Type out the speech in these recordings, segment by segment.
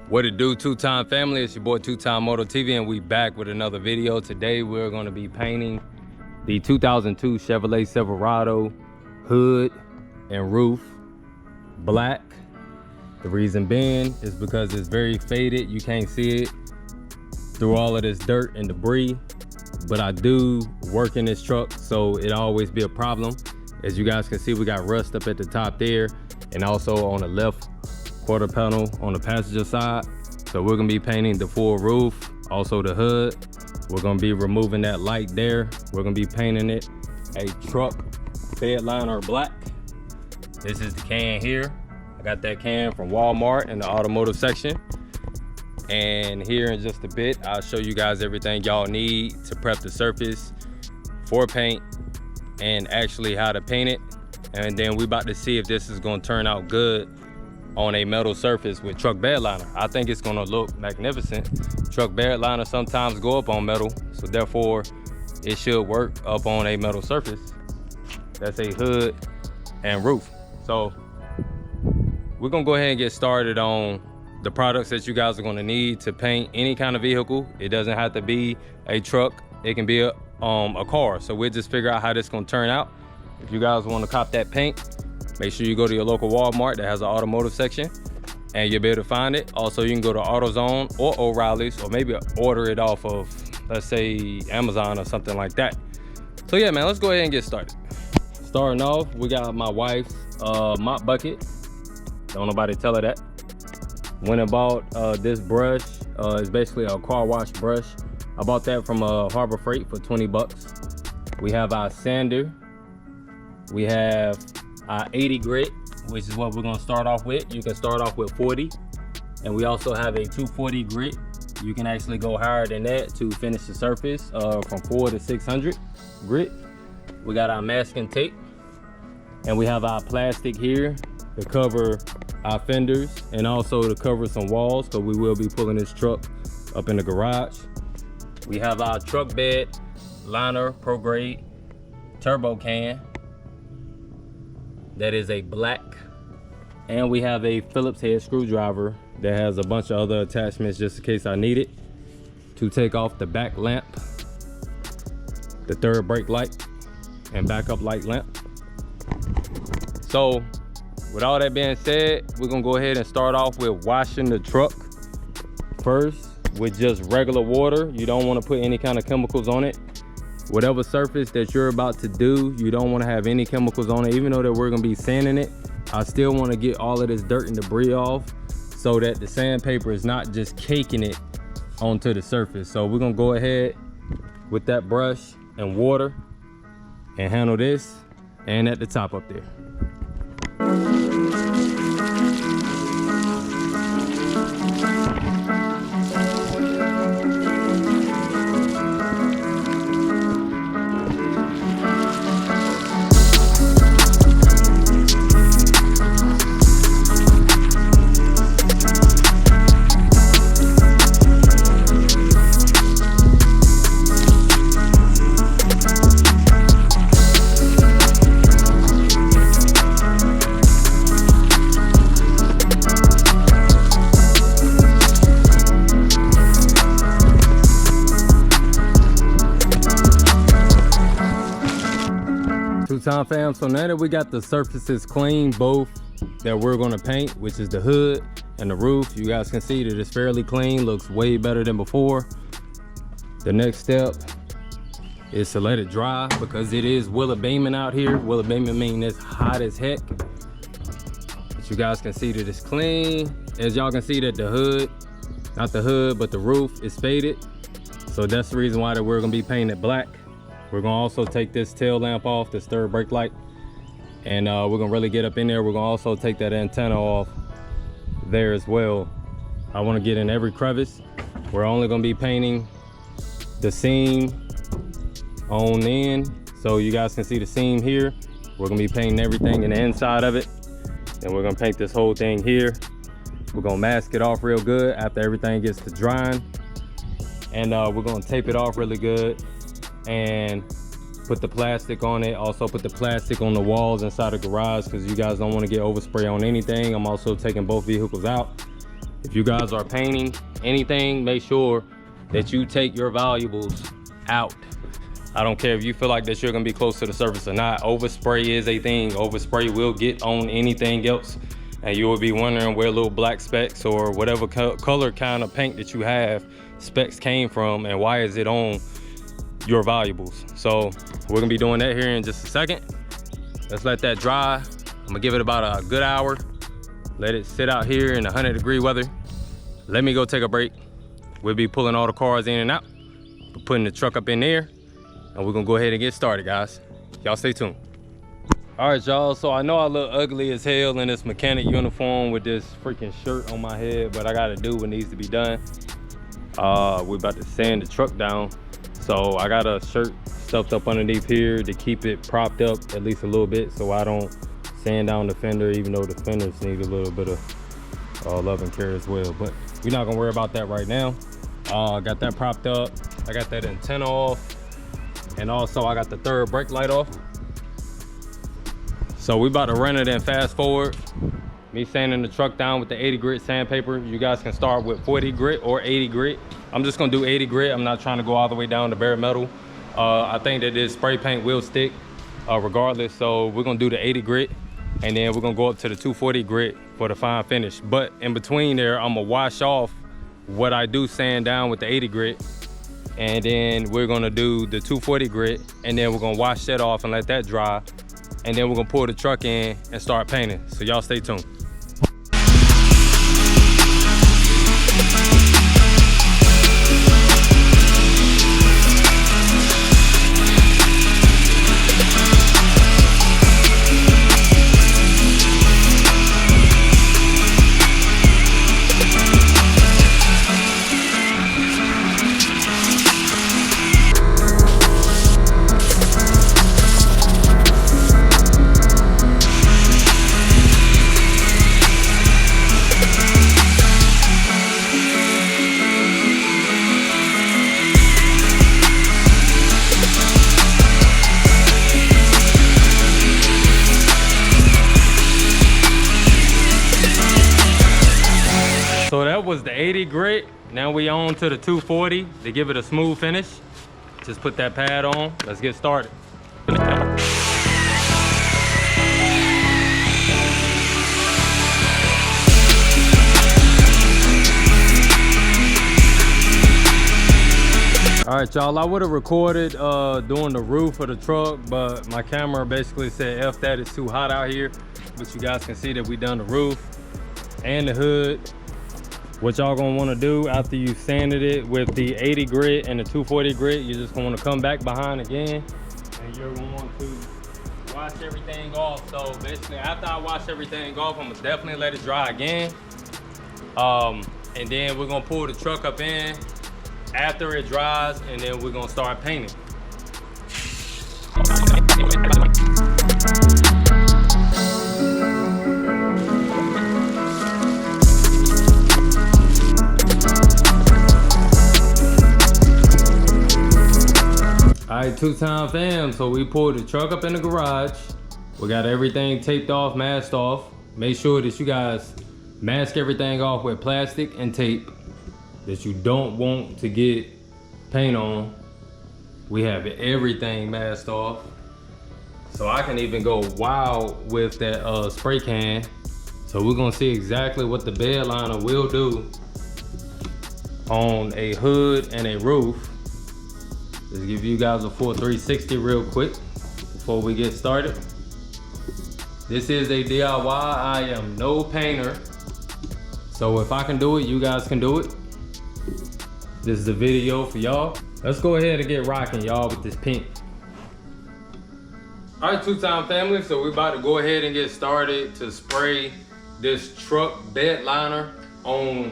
What it do, two-time family? It's your boy Two-Time Moto TV, and we back with another video. Today we're going to be painting the 2002 Chevrolet Silverado hood and roof black. The reason being is because it's very faded. You can't see it through all of this dirt and debris, but I do work in this truck, so it always be a problem. As you guys can see, we got rust up at the top there, and also on the left quarter panel on the passenger side. So we're gonna be painting the full roof, also the hood. We're gonna be removing that light there. We're gonna be painting it a truck Bedliner black. This is the can here. I got that can from Walmart in the automotive section. And here in just a bit, I'll show you guys everything y'all need to prep the surface for paint and actually how to paint it. And then we about to see if this is gonna turn out good on a metal surface with truck Bedliner. I think it's gonna look magnificent. Truck Bedliner sometimes go up on metal, so therefore it should work up on a metal surface. That's a hood and roof. So we're gonna go ahead and get started on the products that you guys are gonna need to paint any kind of vehicle. It doesn't have to be a truck, it can be a car. So we'll just figure out how this is gonna turn out. If you guys wanna cop that paint, make sure you go to your local Walmart that has an automotive section and you'll be able to find it. Also, you can go to AutoZone or O'Reilly's, or maybe order it off of, let's say, Amazon or something like that. So yeah, man, let's go ahead and get started. Starting off, we got my wife's mop bucket. Don't nobody tell her that. Went and bought this brush. It's basically a car wash brush. I bought that from Harbor Freight for 20 bucks. We have our sander. We have our 80 grit, which is what we're gonna start off with. You can start off with 40. And we also have a 240 grit. You can actually go higher than that to finish the surface from 4 to 600 grit. We got our masking tape. And we have our plastic here to cover our fenders and also to cover some walls, because we will be pulling this truck up in the garage. We have our truck bed liner pro grade turbo can. That is a black. And we have a Phillips head screwdriver that has a bunch of other attachments just in case I need it, to take off the back lamp, the third brake light and backup light lamp. So with all that being said, we're gonna go ahead and start off with washing the truck first with just regular water. You don't want to put any kind of chemicals on it. Whatever surface that you're about to do, you don't want to have any chemicals on it. Even though that we're gonna be sanding it, I still want to get all of this dirt and debris off so that the sandpaper is not just caking it onto the surface. So we're gonna go ahead with that brush and water and handle this and at the top up there. Two-time fam, so now that we got the surfaces clean, both that we're going to paint, which is the hood and the roof, you guys can see that it's fairly clean, looks way better than before. The next step is to let it dry, because it is willow beaming out here. Willow beaming means it's hot as heck. But you guys can see that it's clean. As y'all can see that the hood, not the hood, but the roof is faded. So that's the reason why that we're going to be painting it black. We're gonna also take this tail lamp off, this third brake light, and we're gonna really get up in there. We're gonna also take that antenna off there as well. I wanna get in every crevice. We're only gonna be painting the seam on in, so you guys can see the seam here. We're gonna be painting everything in the inside of it, and we're gonna paint this whole thing here. We're gonna mask it off real good after everything gets to drying, and we're gonna tape it off really good and put the plastic on it. Also put the plastic on the walls inside the garage, because you guys don't want to get overspray on anything. I'm also taking both vehicles out. If you guys are painting anything, make sure that you take your valuables out. I don't care if you feel like that you're gonna be close to the surface or not. Overspray is a thing. Overspray will get on anything else, and you will be wondering where little black specks or whatever color kind of paint that you have specks came from, and why is it on your valuables. So we're gonna be doing that here in just a second. Let's let that dry. I'm gonna give it about a good hour. Let it sit out here in 100-degree weather. Let me go take a break. We'll be pulling all the cars in and out, putting the truck up in there, and we're gonna go ahead and get started, guys. Y'all stay tuned. All right, y'all, so I know I look ugly as hell in this mechanic uniform with this freaking shirt on my head, but I gotta do what needs to be done. We're about to sand the truck down. So I got a shirt stuffed up underneath here to keep it propped up at least a little bit so I don't sand down the fender, even though the fenders need a little bit of love and care as well. But we're not gonna worry about that right now. I got that propped up. I got that antenna off. And also I got the third brake light off. So we about to run it and fast forward. Me sanding the truck down with the 80 grit sandpaper. You guys can start with 40 grit or 80 grit. I'm just gonna do 80 grit. I'm not trying to go all the way down to bare metal. I think that this spray paint will stick regardless. So we're gonna do the 80 grit, and then we're gonna go up to the 240 grit for the fine finish. But in between there, I'm gonna wash off what I do sand down with the 80 grit, and then we're gonna do the 240 grit, and then we're gonna wash that off and let that dry, and then we're gonna pull the truck in and start painting. So y'all stay tuned. So that was the 80 grit. Now we on to the 240 to give it a smooth finish. Just put that pad on. Let's get started. All right, y'all, I would have recorded doing the roof of the truck, but my camera basically said, F that, it's too hot out here. But you guys can see that we done the roof and the hood. What y'all gonna wanna do after you sanded it with the 80 grit and the 240 grit, you're just gonna wanna come back behind again, and you're gonna want to wash everything off. So basically, after I wash everything off, I'm gonna definitely let it dry again. And then we're gonna pull the truck up in after it dries, and then we're gonna start painting. All right, two-time fam, so we pulled the truck up in the garage. We got everything taped off, masked off. Make sure that you guys mask everything off with plastic and tape that you don't want to get paint on. We have everything masked off. So I can even go wild with that spray can. So we're gonna see exactly what the Bedliner will do on a hood and a roof. Let's give you guys a full 360 real quick before we get started. This is a DIY. I am no painter. So if I can do it, you guys can do it. This is a video for y'all. Let's go ahead and get rocking, y'all, with this pink. All right, two-time family, so we're about to go ahead and get started to spray this truck Bedliner on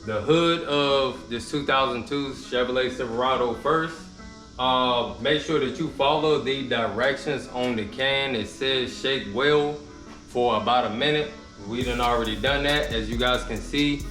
the hood of this 2002 Chevrolet Silverado first. Make sure that you follow the directions on the can. It says shake well for about a minute. We done already done that. As you guys can see,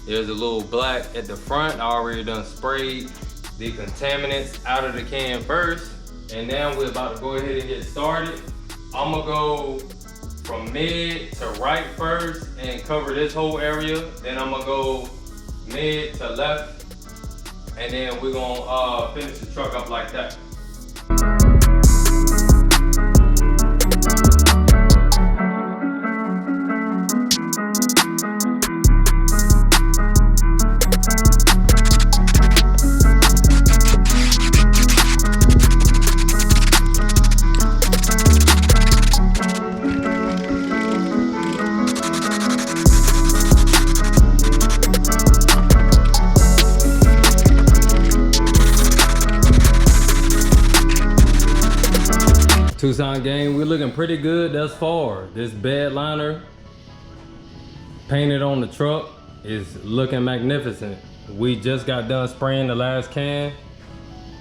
there's a little black at the front. I already done sprayed the contaminants out of the can first. And now we're about to go ahead and get started. I'm gonna go from mid to right first and cover this whole area. Then I'm gonna go mid to left, and then we're gonna finish the truck up like that. Tucson gang, we're looking pretty good thus far. This Bedliner painted on the truck is looking magnificent. We just got done spraying the last can,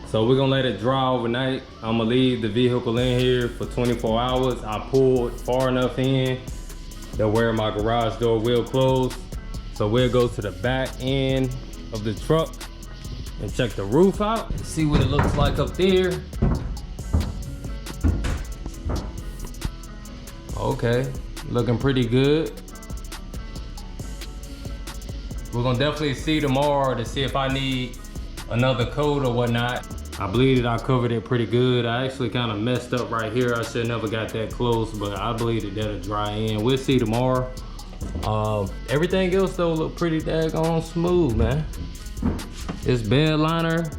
so we're gonna let it dry overnight. I'm gonna leave the vehicle in here for 24 hours. I pulled far enough in that where my garage door will close. So we'll go to the back end of the truck and check the roof out and see what it looks like up there. Okay, looking pretty good. We're gonna definitely see tomorrow to see if I need another coat or whatnot. I believe that I covered it pretty good. I actually kind of messed up right here. I should never got that close, but I believe that that'll dry in. We'll see tomorrow. Everything else though look pretty daggone smooth, man. This Bedliner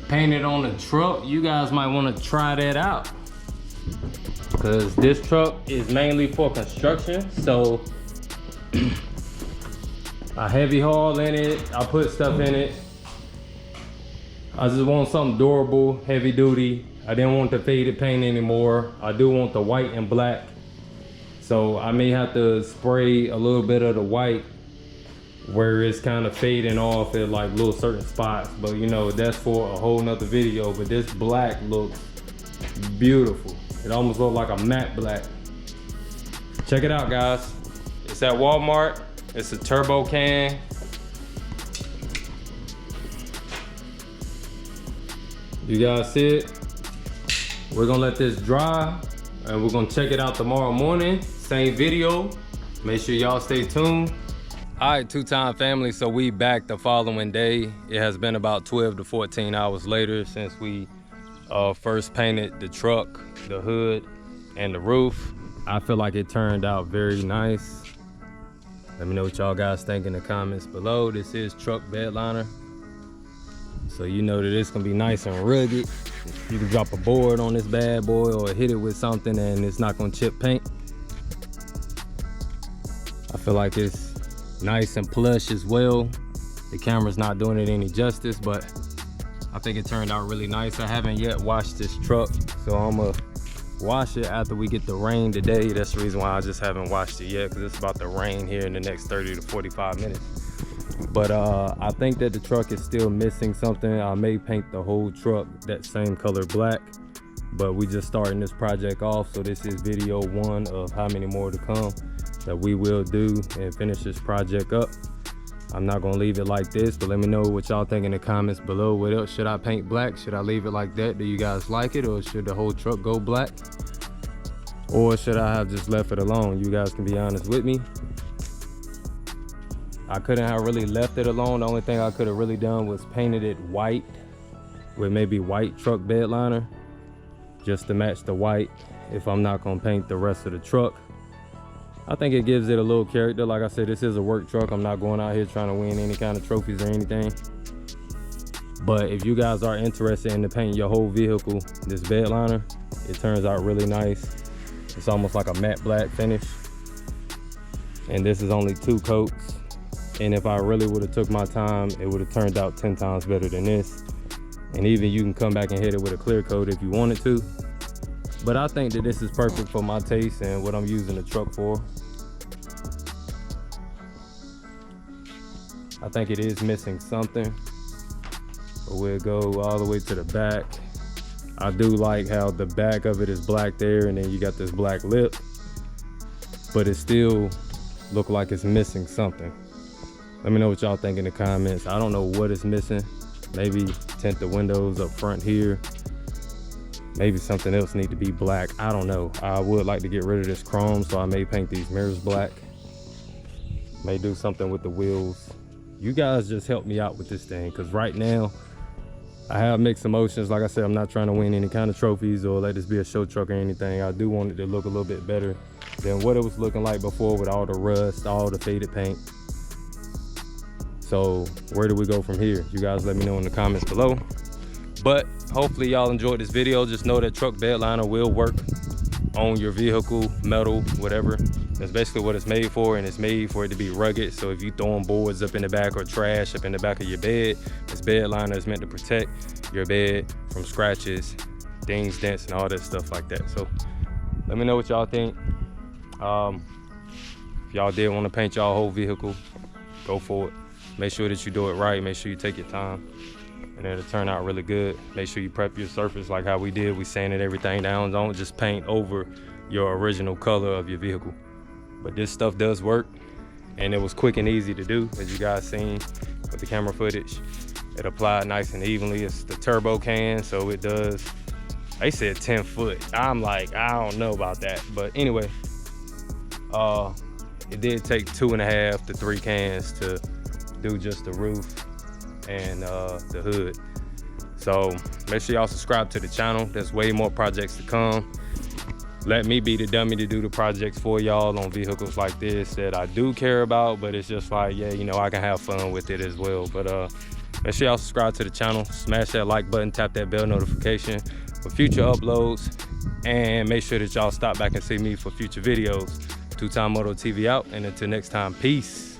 painted on the truck. You guys might want to try that out, because this truck is mainly for construction. So I heavy haul in it, I put stuff in it. I just want something durable, heavy duty. I didn't want the faded paint anymore. I do want the white and black. So I may have to spray a little bit of the white where it's kind of fading off at like little certain spots. But you know, that's for a whole nother video. But this black looks beautiful. It almost looks like a matte black. Check it out, guys. It's at Walmart. It's a turbo can. You guys see it? We're gonna let this dry and we're gonna check it out tomorrow morning. Same video. Make sure y'all stay tuned. All right, two-time family, so we back the following day. It has been about 12 to 14 hours later since we first painted the truck, the hood, and the roof. I feel like it turned out very nice. Let me know what y'all guys think in the comments below. This is truck Bedliner, so you know that it's gonna be nice and rugged. You can drop a board on this bad boy or hit it with something and it's not gonna chip paint. I feel like it's nice and plush as well. The camera's not doing it any justice, but I think it turned out really nice. I haven't yet washed this truck, so I'm gonna wash it after we get the rain today. That's the reason why I just haven't washed it yet, because it's about to rain here in the next 30 to 45 minutes. But I think that the truck is still missing something. I may paint the whole truck that same color black, but we just starting this project off, so this is video one of how many more to come that we will do and finish this project up. I'm not gonna leave it like this, but let me know what y'all think in the comments below. What else should I paint black? Should I leave it like that? Do you guys like it, or should the whole truck go black? Or should I have just left it alone? You guys can be honest with me. I couldn't have really left it alone. The only thing I could have really done was painted it white with maybe white truck Bedliner, just to match the white if I'm not gonna paint the rest of the truck. I think it gives it a little character. Like I said, this is a work truck. I'm not going out here trying to win any kind of trophies or anything. But if you guys are interested in painting your whole vehicle, this Bedliner, it turns out really nice. It's almost like a matte black finish. And this is only 2 coats. And if I really would have took my time, it would have turned out 10 times better than this. And even you can come back and hit it with a clear coat if you wanted to. But I think that this is perfect for my taste and what I'm using the truck for. I think it is missing something, but we'll go all the way to the back. I do like how the back of it is black there, and then you got this black lip, but it still look like it's missing something. Let me know what y'all think in the comments. I don't know what it's missing. Maybe tint the windows up front here. Maybe something else need to be black. I don't know. I would like to get rid of this chrome, so I may paint these mirrors black. May do something with the wheels. You guys just help me out with this thing, because right now I have mixed emotions. Like I said, I'm not trying to win any kind of trophies or let this be a show truck or anything. I do want it to look a little bit better than what it was looking like before, with all the rust, all the faded paint. So where do we go from here? You guys let me know in the comments below. But hopefully y'all enjoyed this video. Just know that truck bed liner will work on your vehicle, metal, whatever. That's basically what it's made for, and it's made for it to be rugged. So if you throwing boards up in the back or trash up in the back of your bed, this bed liner is meant to protect your bed from scratches, dings, dents, and all that stuff like that. So let me know what y'all think. If y'all did want to paint y'all whole vehicle, go for it. Make sure that you do it right. Make sure you take your time, and it'll turn out really good. Make sure you prep your surface like how we did. We sanded everything down. Don't just paint over your original color of your vehicle. But this stuff does work, and it was quick and easy to do, as you guys seen with the camera footage. It applied nice and evenly. It's the turbo can, so it does. They said 10 foot. I'm like, I don't know about that. But anyway, it did take 2.5 to 3 cans to do just the roof and the hood. So make sure y'all subscribe to the channel. There's way more projects to come. Let me be the dummy to do the projects for y'all on vehicles like this that I do care about, but it's just like, yeah, you know, I can have fun with it as well. But make sure y'all subscribe to the channel, smash that like button, tap that bell notification for future uploads, and make sure that y'all stop back and see me for future videos. Two Time Moto TV out, and until next time, peace.